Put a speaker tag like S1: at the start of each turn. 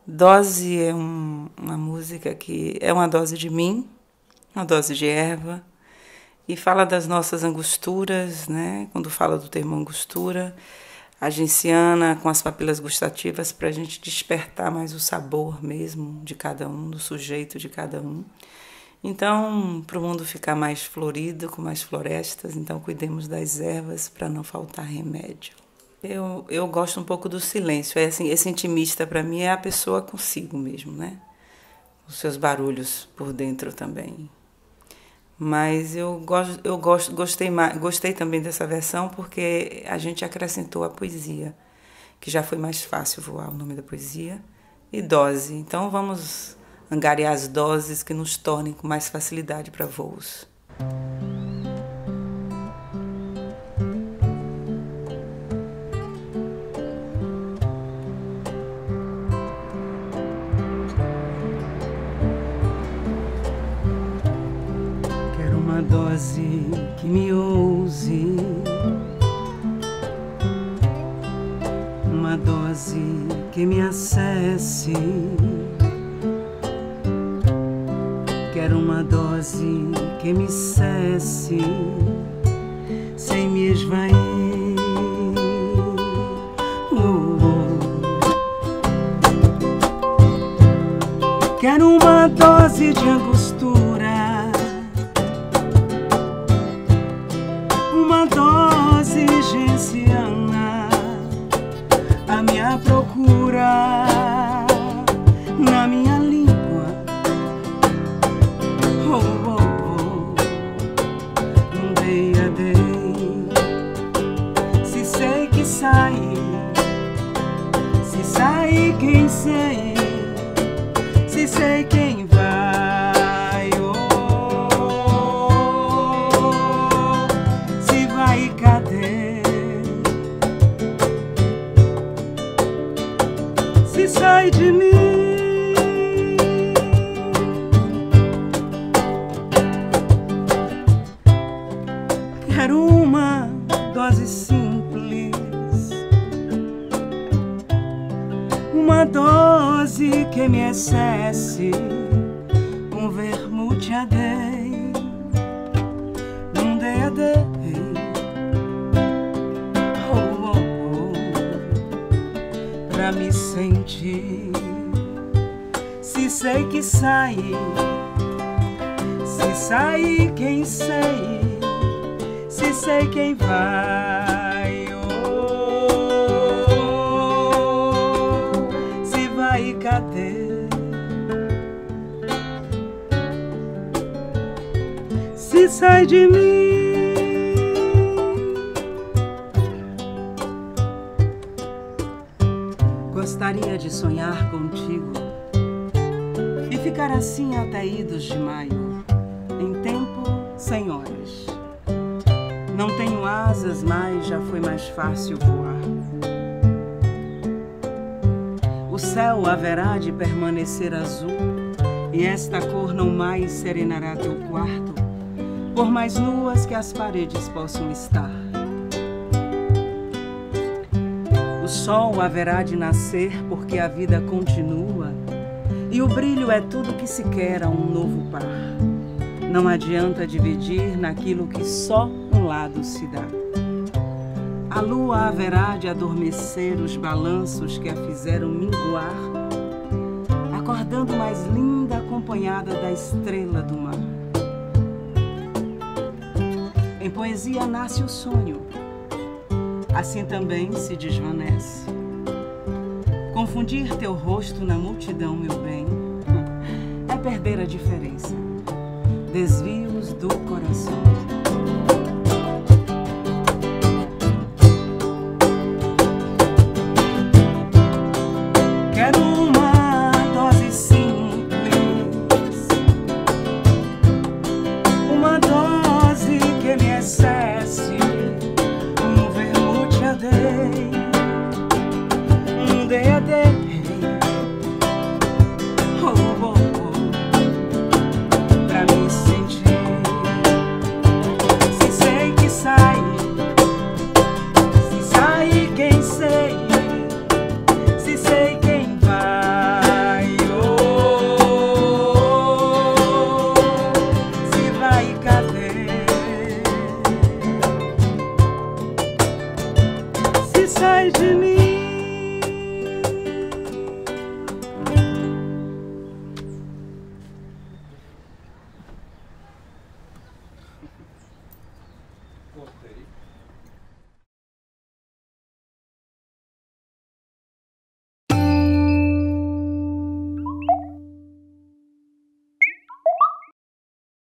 S1: Dose é uma música que é uma dose de mim, uma dose de erva, e fala das nossas angusturas, né? Quando fala do termo angustura, a genciana com as papilas gustativas para a gente despertar mais o sabor mesmo de cada um, do sujeito de cada um. Então, para o mundo ficar mais florido, com mais florestas, então cuidemos das ervas para não faltar remédio. Eu gosto um pouco do silêncio. Assim, esse intimista, para mim, é a pessoa consigo mesmo, né? Os seus barulhos por dentro também. Mas gostei também dessa versão porque a gente acrescentou a poesia, que já foi mais fácil voar o nome da poesia, e dose. Então vamos angariar as doses que nos tornem com mais facilidade para voos.
S2: Uma dose que me ouse, uma dose que me acesse. Quero uma dose que me cesse, sem me esvair. Quero uma dose de angustura, uma dose genciana, a minha procura na minha língua. Oh, oh, oh, dei a dei. Se sei que sai, se sai quem sei, se sei quem vai. Se sai de mim, quero uma dose simples, uma dose que me excesse, um vermute a dei, um dei a dei. Pra me sentir, se sei que sai, se sai quem sei, se sei quem vai. Oh, se vai, cadê? Se sai de mim. Gostaria de sonhar contigo e ficar assim até idos de maio, em tempo sem horas. Não tenho asas, mas já foi mais fácil voar. O céu haverá de permanecer azul e esta cor não mais serenará teu quarto, por mais nuas que as paredes possam estar. O sol haverá de nascer porque a vida continua e o brilho é tudo que se quer a um novo par. Não adianta dividir naquilo que só um lado se dá. A lua haverá de adormecer os balanços que a fizeram minguar, acordando mais linda acompanhada da estrela do mar. Em poesia nasce o sonho, assim também se desvanece. Confundir teu rosto na multidão, meu bem, é perder a diferença. Desvios do coração. Quero uma dose simples, uma dose que me excesse, um vermute a dei, um dei a dei. Oh, oh, oh, pra me sentir, se sei que sai, se sai quem sei, se sei quem vai. sai de mim.